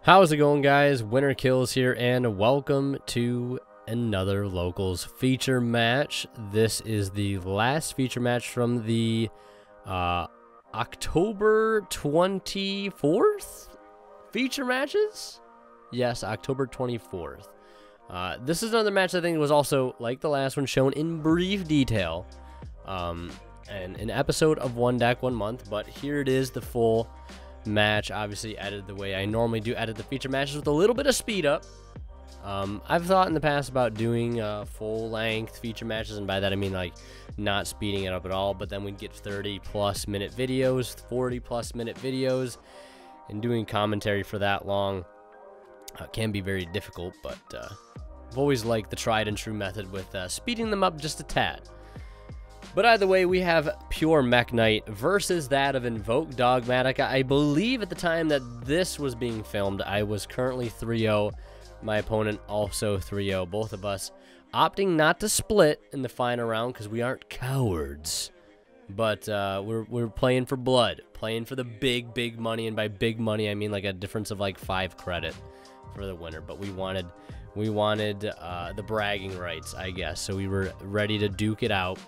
How's it going, guys? Winner Kills here, and welcome to another Locals feature match. This is the last feature match from the October 24th feature matches? Yes, October 24th. This is another match I think was also, like the last one, shown in brief detail. And an episode of One Deck, 1 month, but here it is, the full match, obviously edited the way I normally do edit the feature matches with a little bit of speed up. I've thought in the past about doing full length feature matches, and by that I mean like not speeding it up at all, but then we'd get 30+ minute videos, 40+ minute videos, and doing commentary for that long can be very difficult, but I've always liked the tried and true method with speeding them up just a tad. But either way, we have pure Mekk-Knight versus that of Invoked Dogmatika. I believe at the time that this was being filmed, I was currently 3-0. My opponent also 3-0. Both of us opting not to split in the final round because we aren't cowards. But we're playing for blood, playing for the big money, and by big money I mean like a difference of like 5 credit for the winner. But we wanted the bragging rights, I guess. So we were ready to duke it out.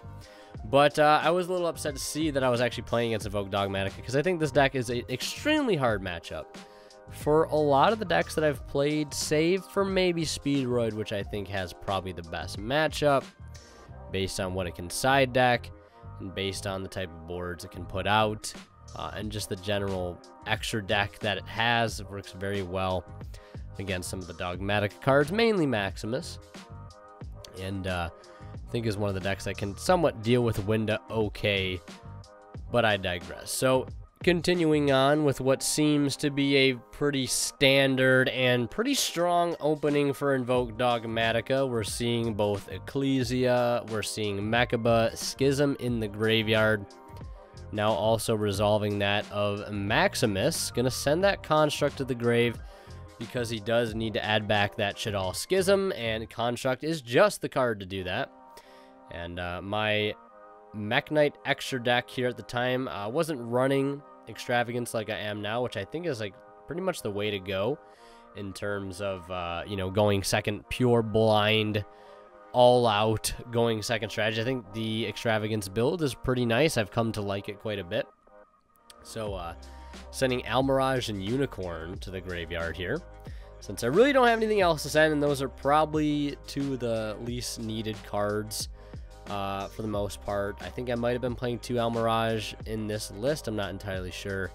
But I was a little upset to see that I was actually playing against Invoked Dogmatika, because I think this deck is an extremely hard matchup. For a lot of the decks that I've played, save for maybe Speedroid, which I think has probably the best matchup, based on what it can side deck, and based on the type of boards it can put out, and just the general extra deck that it has. It works very well against some of the Dogmatika cards, mainly Maximus. And I think is one of the decks that can somewhat deal with Winda okay, but I digress. So continuing on with what seems to be a pretty standard and pretty strong opening for Invoked Dogmatika. We're seeing both Ecclesia, we're seeing Mekka, Schism in the graveyard. Now also resolving that of Maximus. Gonna send that Construct to the grave, because he does need to add back that shit all Schism, and Construct is just the card to do that. And my Mekk-Knight extra deck here at the time wasn't running Extravagance like I am now, which I think is like pretty much the way to go in terms of you know, going second pure blind, all out going second strategy. I think the Extravagance build is pretty nice. I've come to like it quite a bit. So sending Almirage and Unicorn to the graveyard here, since I really don't have anything else to send, and those are probably two of the least needed cards for the most part. I think I might have been playing 2 Almirage in this list. I'm not entirely sure.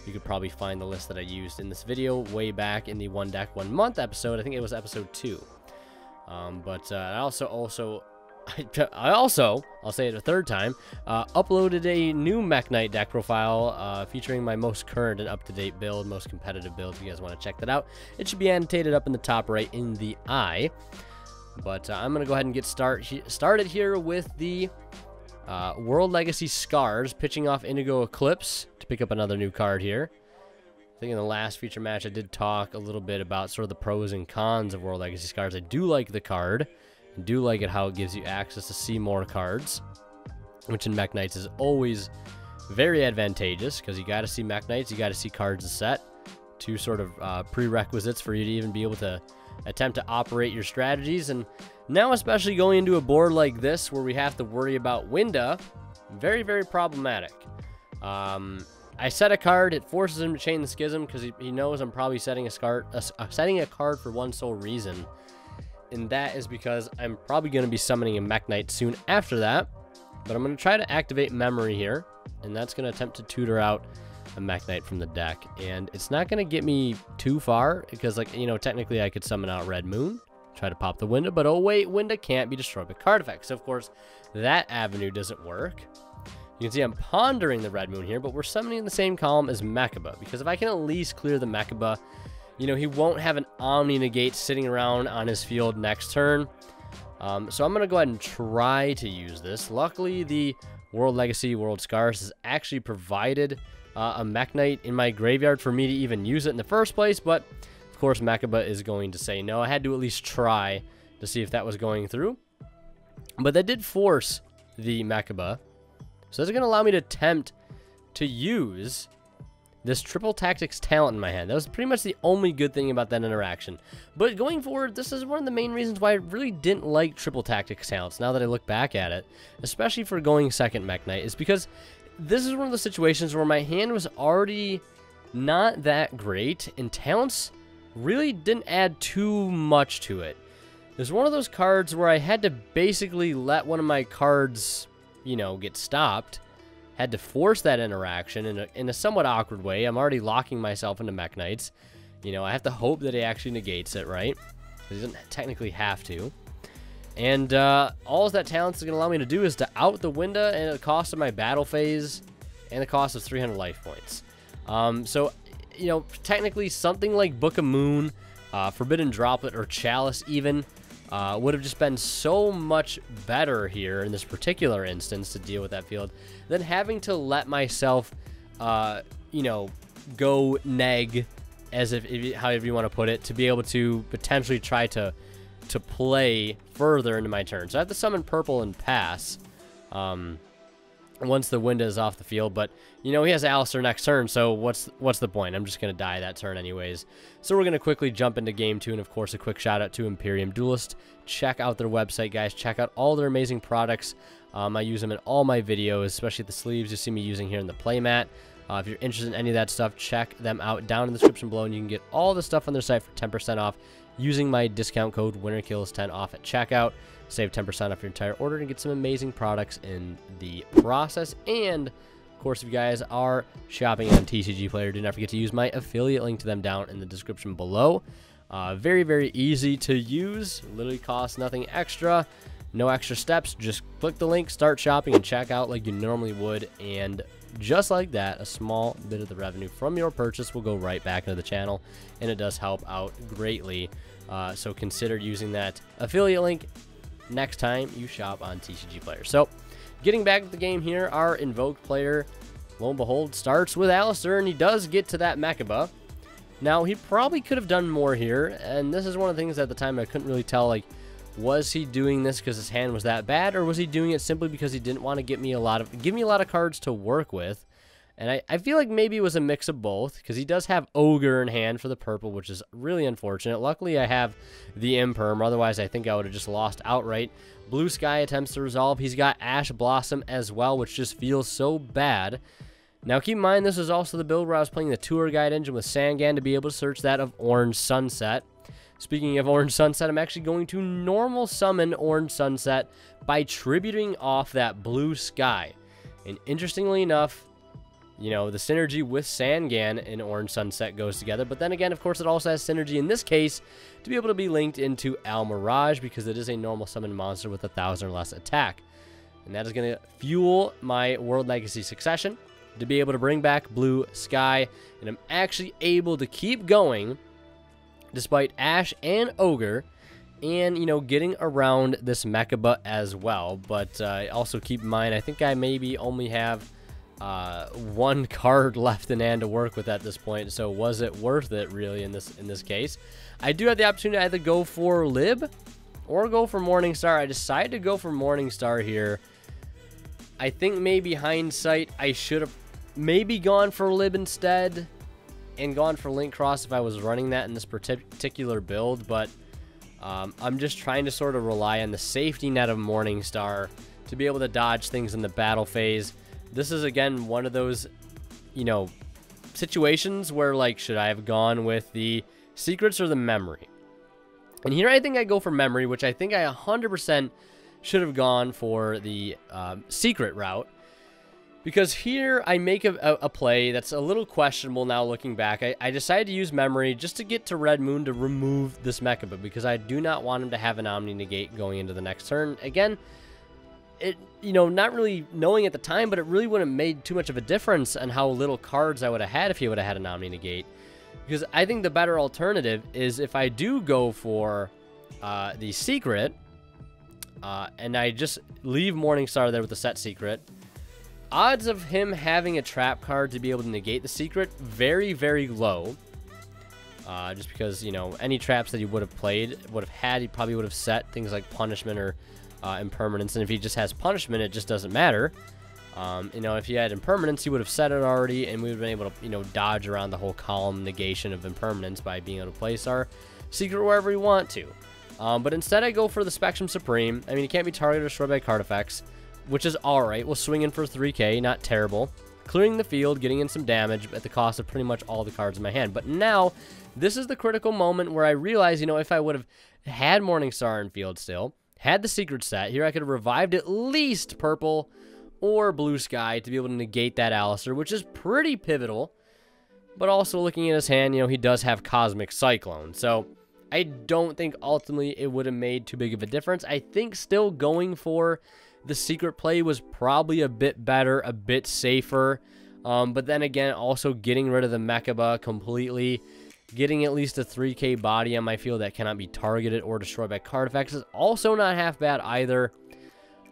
You could probably find the list that I used in this video way back in the One Deck 1 Month episode. I think it was episode 2. But I also, I'll say it a third time, uploaded a new Mekk-Knight deck profile featuring my most current and up-to-date build, most competitive build. If you guys want to check that out, it should be annotated up in the top right in the eye. But I'm going to go ahead and get started here with the World Legacy Scars, pitching off Indigo Eclipse to pick up another new card here. I think in the last feature match I did talk a little bit about sort of the pros and cons of World Legacy Scars. I do like the card. I do like it how it gives you access to see more cards, which in Mekk-Knights is always very advantageous, because you got to see Mekk-Knights, you got to see cards to set. 2 sort of prerequisites for you to even be able to attempt to operate your strategies. And now, especially going into a board like this where we have to worry about Winda, very problematic. I set a card, it forces him to chain the Schism, because he knows I'm probably setting a card for one sole reason, and that is because I'm probably going to be summoning a Mekk-Knight soon after that. But I'm going to try to activate Memory here, and that's going to attempt to tutor out a Mekk-Knight from the deck. And it's not going to get me too far, because, like, you know, technically I could summon out Red Moon, try to pop the Winda, but oh wait, Winda can't be destroyed by card effects. So of course that avenue doesn't work. You can see I'm pondering the Red Moon here, but we're summoning in the same column as Mekka, because if I can at least clear the Mekka, you know, he won't have an Omni Negate sitting around on his field next turn. So I'm going to go ahead and try to use this. Luckily, the World Legacy World Scars has actually provided a Mekk-Knight in my graveyard for me to even use it in the first place, but of course Mekka is going to say no. I had to at least try to see if that was going through, but that did force the Mekka, so that's going to allow me to attempt to use this triple tactics talent in my hand. That was pretty much the only good thing about that interaction. But going forward, this is one of the main reasons why I really didn't like triple tactics talents now that I look back at it, especially for going second Mekk-Knight, is because this is one of the situations where my hand was already not that great, and talents really didn't add too much to it. There's one of those cards where I had to basically let one of my cards, you know, get stopped. Had to force that interaction in a somewhat awkward way. I'm already locking myself into Mekk-Knights. You know, I have to hope that he actually negates it, right? He doesn't technically have to. And all that talent is going to allow me to do is to out the window at the cost of my battle phase and the cost of 300 life points. So, you know, technically something like Book of Moon, Forbidden Droplet, or Chalice even would have just been so much better here in this particular instance to deal with that field than having to let myself, you know, go neg, as if however you want to put it, to be able to potentially try to play further into my turn. So I have to summon purple and pass once the window is off the field, but you know, he has Alistair next turn, so what's the point? I'm just going to die that turn anyways. So we're going to quickly jump into game 2, and of course a quick shout out to Imperium Duelist. Check out their website, guys. Check out all their amazing products. I use them in all my videos, especially the sleeves you see me using here in the playmat. If you're interested in any of that stuff, check them out down in the description below, and you can get all the stuff on their site for 10% off using my discount code WinnerKills10 off at checkout. Save 10% off your entire order and get some amazing products in the process. And of course, if you guys are shopping on TCG Player, do not forget to use my affiliate link to them down in the description below. Very, very easy to use. Literally costs nothing extra. No extra steps. Just click the link, start shopping, and check out like you normally would. And just like that, a small bit of the revenue from your purchase will go right back into the channel. And it does help out greatly. So consider using that affiliate link next time you shop on TCG Player. So, getting back to the game here, our Invoked player, lo and behold, starts with Alistair, and he does get to that Mekka. Now, he probably could have done more here, and this is one of the things at the time I couldn't really tell, like, was he doing this because his hand was that bad, or was he doing it simply because he didn't want to give me a lot of cards to work with? And I feel like maybe it was a mix of both, because he does have Ogre in hand for the purple, which is really unfortunate. Luckily, I have the Imperm, otherwise I think I would have just lost outright. Blue Sky attempts to resolve. He's got Ash Blossom as well, which just feels so bad. Now, keep in mind, this is also the build where I was playing the Tour Guide engine with Sangan to be able to search that of Orange Sunset. Speaking of Orange Sunset, I'm actually going to normal summon Orange Sunset by tributing off that Blue Sky. And interestingly enough, you know, the synergy with Sangan and Orange Sunset goes together. But then again, of course, it also has synergy in this case to be able to be linked into Al Mirage, because it is a normal summon monster with 1,000 or less attack. And that is going to fuel my World Legacy Succession to be able to bring back Blue Sky. And I'm actually able to keep going despite Ash and Ogre, and, you know, getting around this Mekka as well. But also keep in mind, I think I maybe only have one card left in hand to work with at this point, so was it worth it really in this case? I do have the opportunity to either go for Lib or go for Morningstar. I decided to go for Morningstar here. I think maybe hindsight, I should have maybe gone for Lib instead and gone for Link Cross if I was running that in this particular build, but I'm just trying to sort of rely on the safety net of Morningstar to be able to dodge things in the battle phase. This is, again, one of those, you know, situations where, like, should I have gone with the secrets or the memory? And here I think I go for memory, which I think I 100% should have gone for the secret route. Because here I make a play that's a little questionable now looking back. I decided to use memory just to get to Red Moon to remove this Mekka, because I do not want him to have an Omni Negate going into the next turn. Again, it, you know, not really knowing at the time, but it really wouldn't have made too much of a difference on how little cards I would have had if he would have had an Omni Negate. Because I think the better alternative is if I do go for the secret, and I just leave Morningstar there with the set secret, odds of him having a trap card to be able to negate the secret, very, very low. Just because, you know, any traps that he would have played, he probably would have set things like punishment or impermanence. And if he just has punishment, it just doesn't matter. You know, if he had impermanence, he would have set it already, and we would have been able to, you know, dodge around the whole column negation of impermanence by being able to place our secret wherever we want to. But instead, I go for the Spectrum Supreme. I mean, he can't be targeted or destroyed by card effects, which is alright. We'll swing in for 3k, not terrible. Clearing the field, getting in some damage at the cost of pretty much all the cards in my hand. But now, this is the critical moment where I realize, you know, if I would have had Morningstar in field still, had the secret set, here I could have revived at least purple or blue sky to be able to negate that Alistair, which is pretty pivotal. But also looking at his hand, you know, he does have Cosmic Cyclone. So I don't think ultimately it would have made too big of a difference. I think still going for the secret play was probably a bit better, a bit safer. But then again, also getting rid of the Mekka completely, getting at least a 3k body on my field that cannot be targeted or destroyed by card effects is also not half bad either.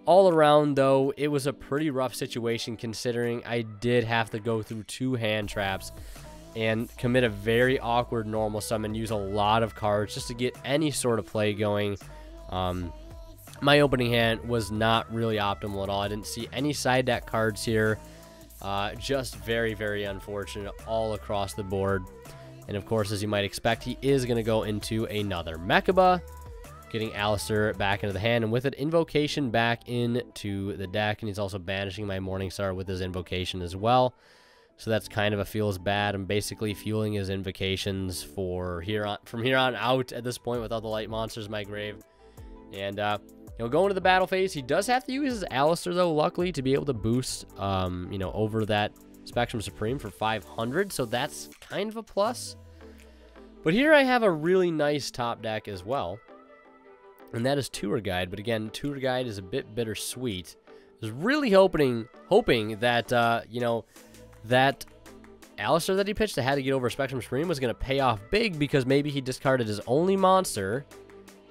All around, though, it was a pretty rough situation considering I did have to go through 2 hand traps and commit a very awkward normal summon, use a lot of cards just to get any sort of play going. My opening hand was not really optimal at all. I didn't see any side deck cards here. Just very, very unfortunate all across the board. And of course, as you might expect, he is going to go into another Mekka, getting Alistair back into the hand, and with it, Invocation back into the deck. And he's also banishing my Morningstar with his Invocation as well. So that's kind of a feels bad. I'm basically fueling his invocations for from here on out at this point with all the light monsters in my grave. And you know, going to the battle phase, he does have to use his Alistair though, luckily, to be able to boost you know, over that Spectrum Supreme for 500. So that's kind of a plus. But here I have a really nice top deck as well, and that is Tour Guide. But again, Tour Guide is a bit bittersweet. I was really hoping that you know, that Alistair that he pitched that had to get over Spectrum Supreme was going to pay off big, because maybe he discarded his only monster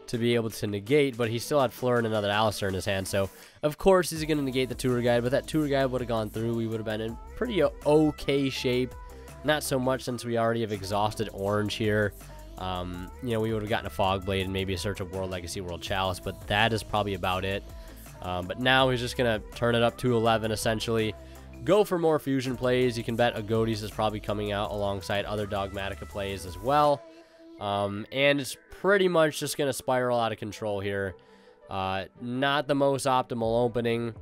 to be able to negate, but he still had Fleur and another Alistair in his hand. So, of course, he's going to negate the Tour Guide, but that Tour Guide would have gone through. We would have been in pretty okay shape. Not so much since we already have exhausted orange here. You know, we would have gotten a Fog Blade and maybe a Search of World Legacy, World Chalice, but that is probably about it. But now he's just going to turn it up to 11, essentially. Go for more fusion plays. You can bet Agodes is probably coming out alongside other Dogmatika plays as well. And it's pretty much just going to spiral out of control here. Not the most optimal opening,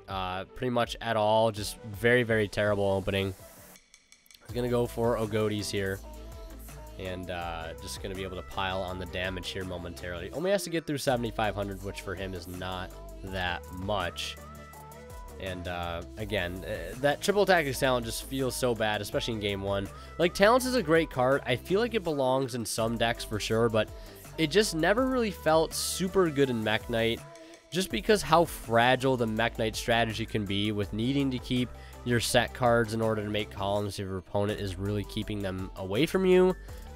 pretty much at all. Just very, very terrible opening. He's going to go for Agodes here. And just going to be able to pile on the damage here momentarily. Only has to get through 7,500, which for him is not that much. And again, that triple tactics talent just feels so bad, especially in game 1. Like, Talents is a great card. I feel like it belongs in some decks for sure, but it just never really felt super good in Mekk-Knight, just because how fragile the Mekk-Knight strategy can be with needing to keep your set cards in order to make columns if your opponent is really keeping them away from you.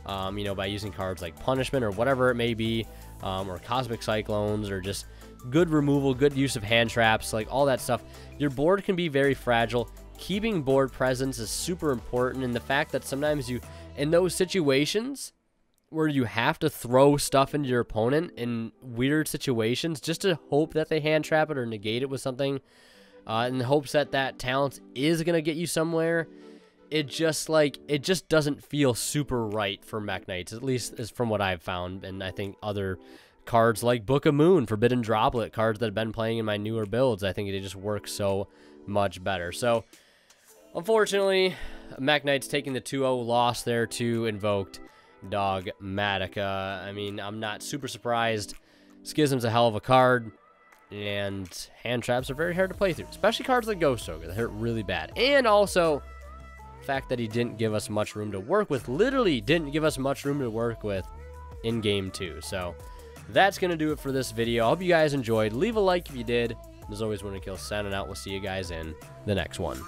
You know, by using cards like Punishment or whatever it may be, or Cosmic Cyclones, or just good removal, good use of hand traps, like all that stuff. Your board can be very fragile. Keeping board presence is super important, and the fact that sometimes you, in those situations where you have to throw stuff into your opponent in weird situations just to hope that they hand trap it or negate it with something, in the hopes that that talent is going to get you somewhere, it just doesn't feel super right for Mekk-Knights, at least as from what I've found. And I think other cards like Book of Moon, Forbidden Droplet, cards that have been playing in my newer builds, I think it just works so much better. So, unfortunately, Mekk-Knight's taking the 2-0 loss there to Invoked Dogmatika. I mean, I'm not super surprised. Schism's a hell of a card, and hand traps are very hard to play through, especially cards like Ghost Ogre that hurt really bad. And also, the fact that he didn't give us much room to work with, literally didn't give us much room to work with in game 2. So, that's going to do it for this video. I hope you guys enjoyed. Leave a like if you did. As always, WinnerKill signing out. We'll see you guys in the next one.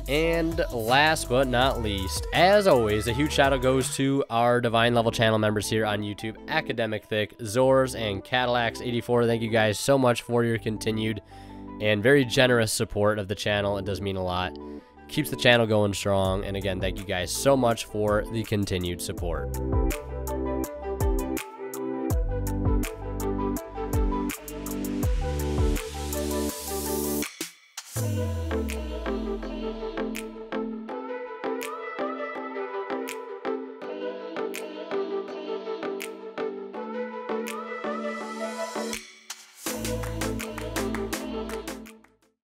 And last but not least, as always, a huge shout out goes to our Divine Level channel members here on YouTube, Academic Thick, Zors, and Cadillacs84. Thank you guys so much for your continued and very generous support of the channel. It does mean a lot. Keeps the channel going strong. And again, thank you guys so much for the continued support.